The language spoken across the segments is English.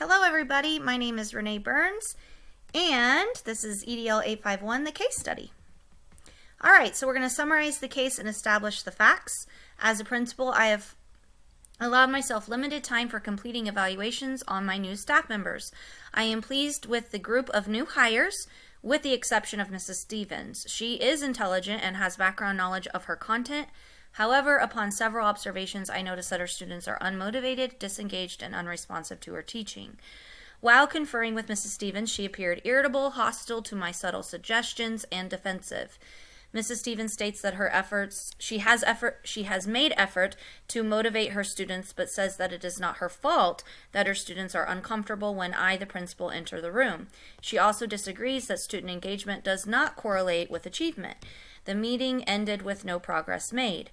Hello everybody, my name is Renee Burns, and this is EDL 851, the case study. Alright, so we're going to summarize the case and establish the facts. As a principal, I have allowed myself limited time for completing evaluations on my new staff members. I am pleased with the group of new hires, with the exception of Mrs. Stevens. She is intelligent and has background knowledge of her content. However, upon several observations, I noticed that her students are unmotivated, disengaged, and unresponsive to her teaching. While conferring with Mrs. Stevens, she appeared irritable, hostile to my subtle suggestions, and defensive. Mrs. Stevens states that she has made effort to motivate her students, but says that it is not her fault that her students are uncomfortable when I, the principal, enter the room. She also disagrees that student engagement does not correlate with achievement. The meeting ended with no progress made.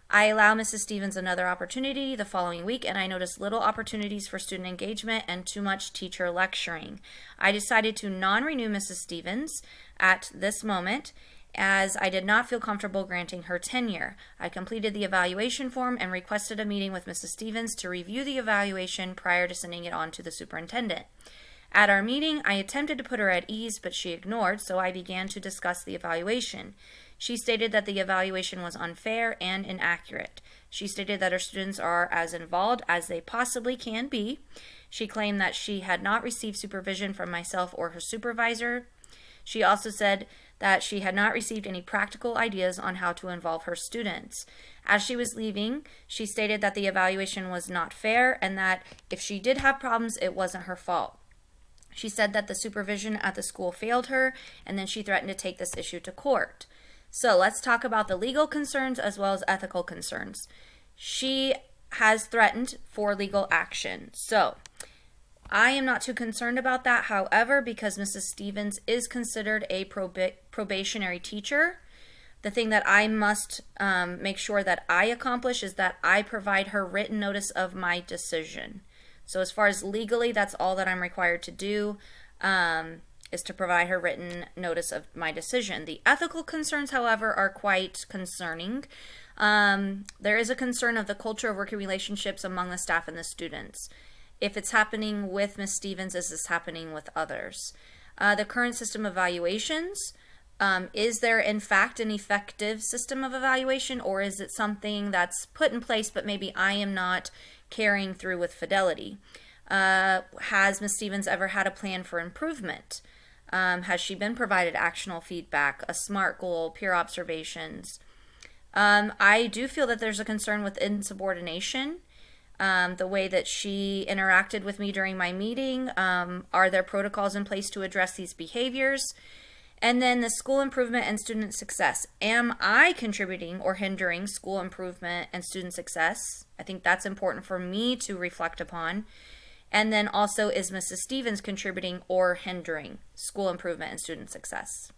I allow Mrs. Stevens another opportunity the following week, and I noticed little opportunities for student engagement and too much teacher lecturing. I decided to non-renew Mrs. Stevens at this moment, as I did not feel comfortable granting her tenure. I completed the evaluation form and requested a meeting with Mrs. Stevens to review the evaluation prior to sending it on to the superintendent. At our meeting, I attempted to put her at ease, but she ignored, so I began to discuss the evaluation. She stated that the evaluation was unfair and inaccurate. She stated that her students are as involved as they possibly can be. She claimed that she had not received supervision from myself or her supervisor. She also said that she had not received any practical ideas on how to involve her students. As she was leaving, she stated that the evaluation was not fair and that if she did have problems, it wasn't her fault. She said that the supervision at the school failed her, and then she threatened to take this issue to court. So let's talk about the legal concerns as well as ethical concerns. She has threatened for legal action. So I am not too concerned about that. However, because Mrs. Stevens is considered a probationary teacher, the thing that I must make sure that I accomplish is that I provide her written notice of my decision. So as far as legally, that's all that I'm required to do, is to provide her written notice of my decision. The ethical concerns, however, are quite concerning. There is a concern of the culture of working relationships among the staff and the students. If it's happening with Ms. Stevens, is this happening with others? The current system of evaluations, is there in fact an effective system of evaluation, or is it something that's put in place but maybe I am not carrying through with fidelity? Has Ms. Stevens ever had a plan for improvement? Has she been provided actionable feedback, a SMART goal, peer observations? I do feel that there's a concern with insubordination. The way that she interacted with me during my meeting, are there protocols in place to address these behaviors? And then the school improvement and student success. Am I contributing or hindering school improvement and student success? I think that's important for me to reflect upon. And then also, is Mrs. Stevens contributing or hindering school improvement and student success?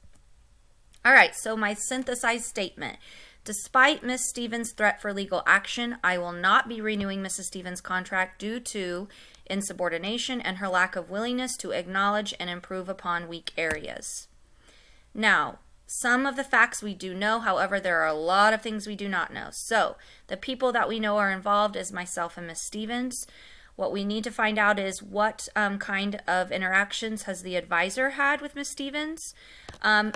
All right, so my synthesized statement. Despite Ms. Stevens' threat for legal action, I will not be renewing Mrs. Stevens' contract due to insubordination and her lack of willingness to acknowledge and improve upon weak areas. Now, some of the facts we do know, however, there are a lot of things we do not know. So, the people that we know are involved is myself and Ms. Stevens. What we need to find out is what kind of interactions has the advisor had with Ms. Stevens.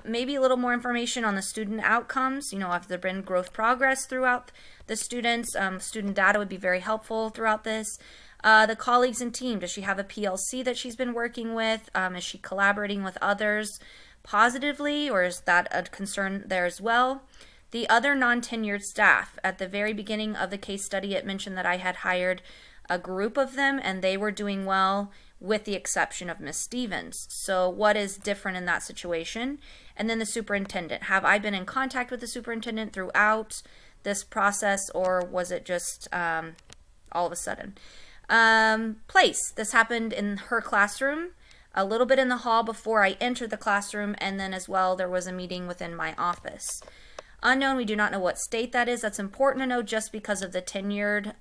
Maybe a little more information on the student outcomes. You know, have there been growth progress throughout the students? Student data would be very helpful throughout this. The colleagues and team, does she have a PLC that she's been working with? Is she collaborating with others positively, or is that a concern there as well? The other non-tenured staff, at the very beginning of the case study, it mentioned that I had hired a group of them and they were doing well with the exception of Ms. Stevens. So what is different in that situation? And then the superintendent. Have I been in contact with the superintendent throughout this process, or was it just all of a sudden? Place. This happened in her classroom, a little bit in the hall before I entered the classroom, and then as well there was a meeting within my office. Unknown, we do not know what state that is. That's important to know just because of the tenured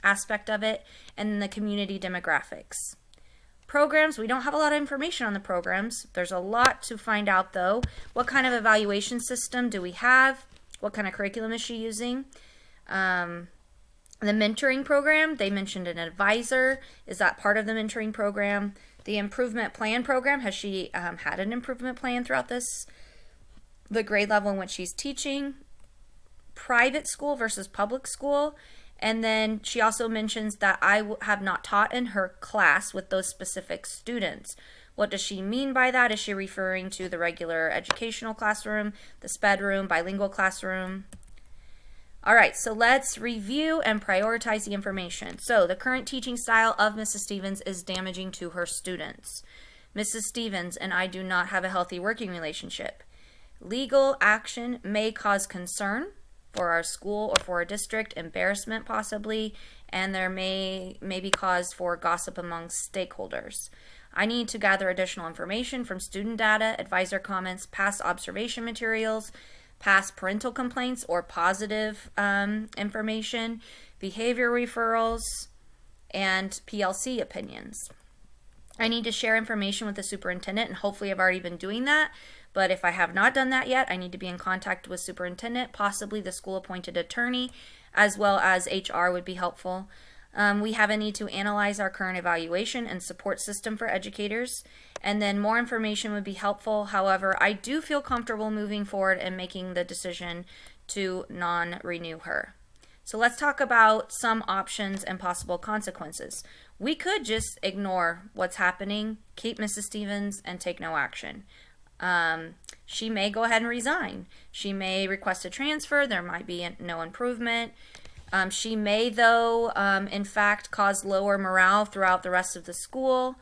aspect of it, and the community demographics. Programs, we don't have a lot of information on the programs. There's a lot to find out though. What kind of evaluation system do we have? What kind of curriculum is she using? The mentoring program, they mentioned an advisor. Is that part of the mentoring program? The improvement plan program, has she had an improvement plan throughout the grade level in which she's teaching? Private school versus public school. And then she also mentions that I have not taught in her class with those specific students. What does she mean by that? Is she referring to the regular educational classroom, the SPED room, bilingual classroom? All right, so let's review and prioritize the information. So the current teaching style of Mrs. Stevens is damaging to her students. Mrs. Stevens and I do not have a healthy working relationship. Legal action may cause concern for our school or for our district, embarrassment possibly, and there may be cause for gossip among stakeholders. I need to gather additional information from student data, advisor comments, past observation materials, past parental complaints or positive information, behavior referrals, and PLC opinions. I need to share information with the superintendent, and hopefully I've already been doing that. But if I have not done that yet, I need to be in contact with superintendent, possibly the school-appointed attorney, as well as HR would be helpful. We have a need to analyze our current evaluation and support system for educators, and then more information would be helpful. However, I do feel comfortable moving forward and making the decision to non-renew her. So let's talk about some options and possible consequences. We could just ignore what's happening, keep Mrs. Stevens, and take no action. She may go ahead and resign. She may request a transfer. There might be no improvement. She may, though, in fact, cause lower morale throughout the rest of the school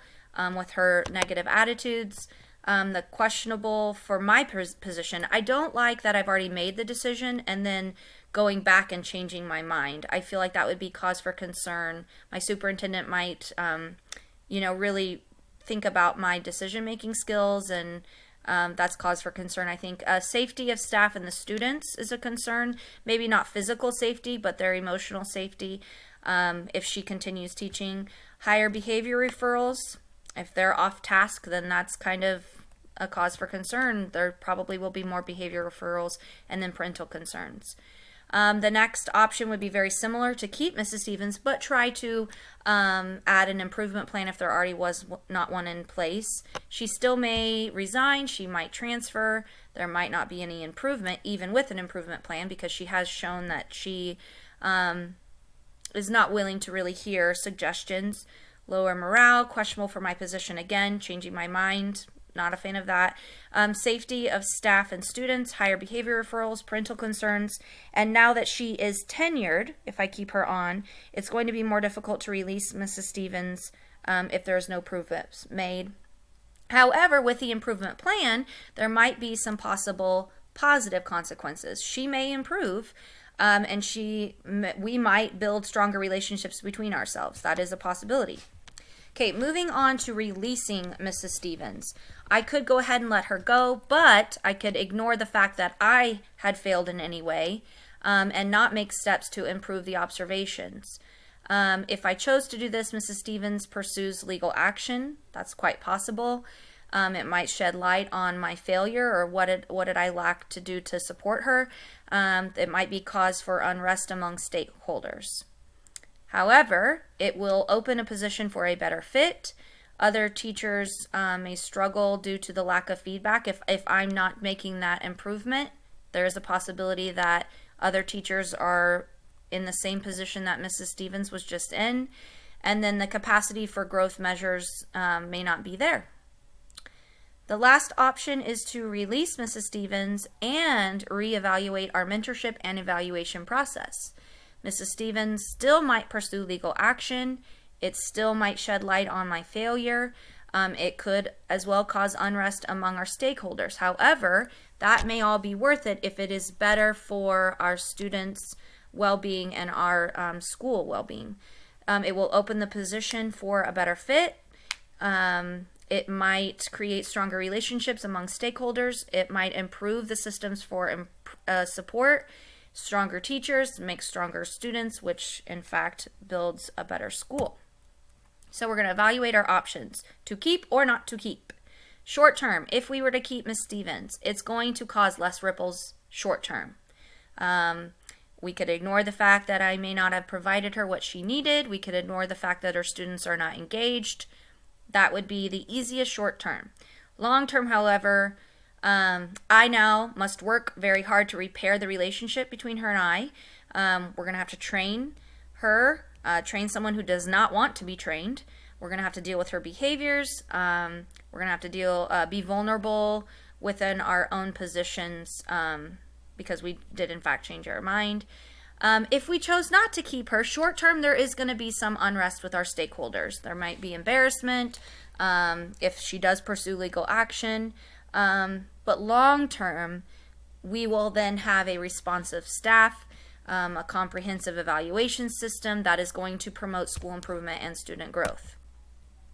with her negative attitudes. The questionable for my position, I don't like that I've already made the decision and then going back and changing my mind. I feel like that would be cause for concern. My superintendent might, really think about my decision-making skills, and that's cause for concern, I think. Safety of staff and the students is a concern. Maybe not physical safety, but their emotional safety if she continues teaching. Higher behavior referrals. If they're off task, then that's kind of a cause for concern. There probably will be more behavior referrals, and then parental concerns. The next option would be very similar, to keep Mrs. Stevens, but try to add an improvement plan if there already was not one in place. She still may resign. She might transfer. There might not be any improvement, even with an improvement plan, because she has shown that she is not willing to really hear suggestions. Lower morale, questionable for my position again, changing my mind. Not a fan of that. Safety of staff and students, higher behavior referrals, parental concerns, and now that she is tenured, if I keep her on, it's going to be more difficult to release Mrs. Stevens if there's no improvements made. However, with the improvement plan, there might be some possible positive consequences. She may improve, and we might build stronger relationships between ourselves. That is a possibility. Okay, moving on to releasing Mrs. Stevens. I could go ahead and let her go, but I could ignore the fact that I had failed in any way and not make steps to improve the observations. If I chose to do this, Mrs. Stevens pursues legal action. That's quite possible. It might shed light on my failure, or what did I lack to do to support her. It might be cause for unrest among stakeholders. However, it will open a position for a better fit. Other teachers may struggle due to the lack of feedback. If I'm not making that improvement, there is a possibility that other teachers are in the same position that Mrs. Stevens was just in, and then the capacity for growth measures may not be there. The last option is to release Mrs. Stevens and reevaluate our mentorship and evaluation process. Mrs. Stevens still might pursue legal action. It still might shed light on my failure. It could as well cause unrest among our stakeholders. However, that may all be worth it if it is better for our students' well-being and our school well-being. It will open the position for a better fit. It might create stronger relationships among stakeholders. It might improve the systems for support. Stronger teachers make stronger students, which in fact builds a better school. So we're going to evaluate our options to keep or not to keep. Short term, if we were to keep Ms. Stevens, it's going to cause less ripples short term. We could ignore the fact that I may not have provided her what she needed. We could ignore the fact that her students are not engaged. That would be the easiest short term. Long term, however, I now must work very hard to repair the relationship between her and I. We're going to have to train her, train someone who does not want to be trained. We're going to have to deal with her behaviors. We're going to have to be vulnerable within our own positions because we did in fact change our mind. If we chose not to keep her, short term, there is going to be some unrest with our stakeholders. There might be embarrassment if she does pursue legal action. But long term, we will then have a responsive staff, a comprehensive evaluation system that is going to promote school improvement and student growth.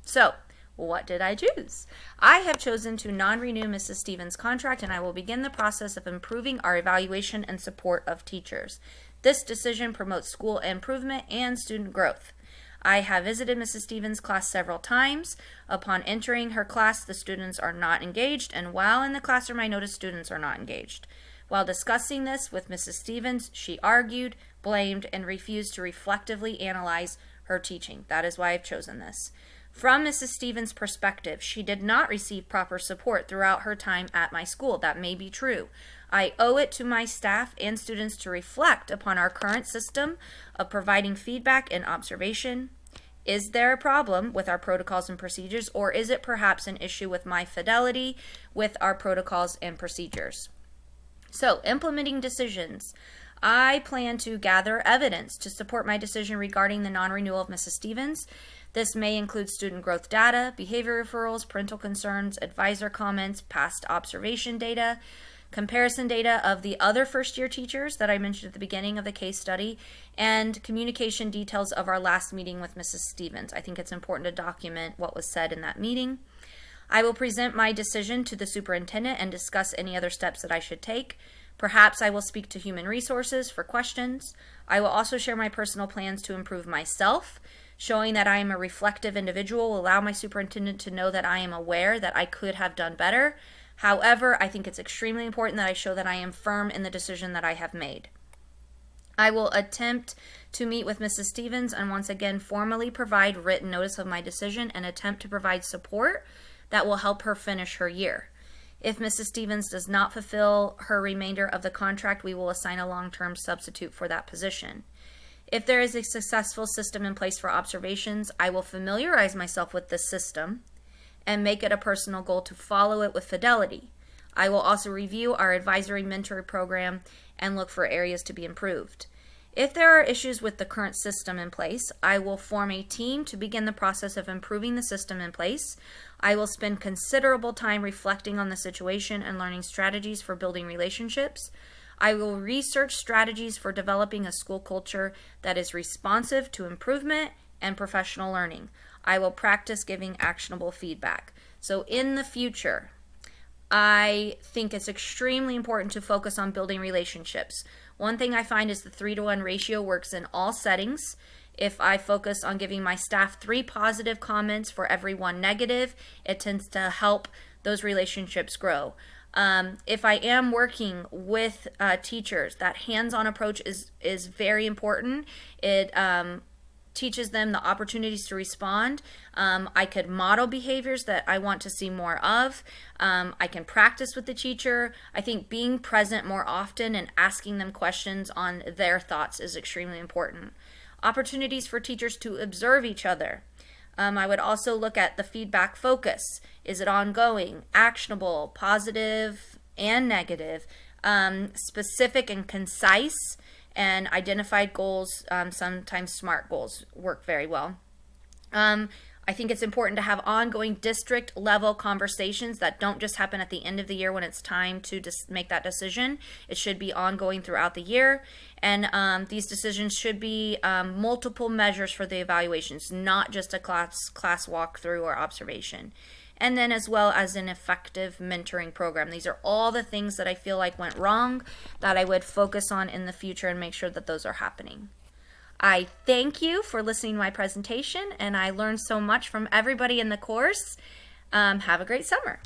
So, what did I choose? I have chosen to non-renew Mrs. Stevens' contract, and I will begin the process of improving our evaluation and support of teachers. This decision promotes school improvement and student growth. I have visited Mrs. Stevens' class several times. Upon entering her class, the students are not engaged, and while in the classroom, I noticed students are not engaged. While discussing this with Mrs. Stevens, she argued, blamed, and refused to reflectively analyze her teaching. That is why I've chosen this. From Mrs. Stevens' perspective, she did not receive proper support throughout her time at my school. That may be true. I owe it to my staff and students to reflect upon our current system of providing feedback and observation. Is there a problem with our protocols and procedures, or is it perhaps an issue with my fidelity with our protocols and procedures? So, implementing decisions. I plan to gather evidence to support my decision regarding the non-renewal of Mrs. Stevens. This may include student growth data, behavior referrals, parental concerns, advisor comments, past observation data, comparison data of the other first-year teachers that I mentioned at the beginning of the case study, and communication details of our last meeting with Mrs. Stevens. I think it's important to document what was said in that meeting. I will present my decision to the superintendent and discuss any other steps that I should take. Perhaps I will speak to human resources for questions. I will also share my personal plans to improve myself. Showing that I am a reflective individual will allow my superintendent to know that I am aware that I could have done better. However, I think it's extremely important that I show that I am firm in the decision that I have made. I will attempt to meet with Mrs. Stevens and once again formally provide written notice of my decision and attempt to provide support that will help her finish her year. If Mrs. Stevens does not fulfill her remainder of the contract, we will assign a long-term substitute for that position. If there is a successful system in place for observations, I will familiarize myself with this system and make it a personal goal to follow it with fidelity. I will also review our advisory mentoring program and look for areas to be improved. If there are issues with the current system in place, I will form a team to begin the process of improving the system in place. I will spend considerable time reflecting on the situation and learning strategies for building relationships. I will research strategies for developing a school culture that is responsive to improvement and professional learning. I will practice giving actionable feedback. So in the future, I think it's extremely important to focus on building relationships. One thing I find is the 3-to-1 ratio works in all settings. If I focus on giving my staff 3 positive comments for every 1 negative, it tends to help those relationships grow. If I am working with teachers, that hands-on approach is very important. It teaches them the opportunities to respond. I could model behaviors that I want to see more of. I can practice with the teacher. I think being present more often and asking them questions on their thoughts is extremely important. Opportunities for teachers to observe each other. I would also look at the feedback focus. Is it ongoing, actionable, positive, and negative, specific and concise, and identified goals, sometimes SMART goals work very well. I think it's important to have ongoing district level conversations that don't just happen at the end of the year when it's time to make that decision. It should be ongoing throughout the year, and these decisions should be multiple measures for the evaluations, not just a class walkthrough or observation. And then as well as an effective mentoring program. These are all the things that I feel like went wrong that I would focus on in the future and make sure that those are happening. I thank you for listening to my presentation, and I learned so much from everybody in the course. Have a great summer.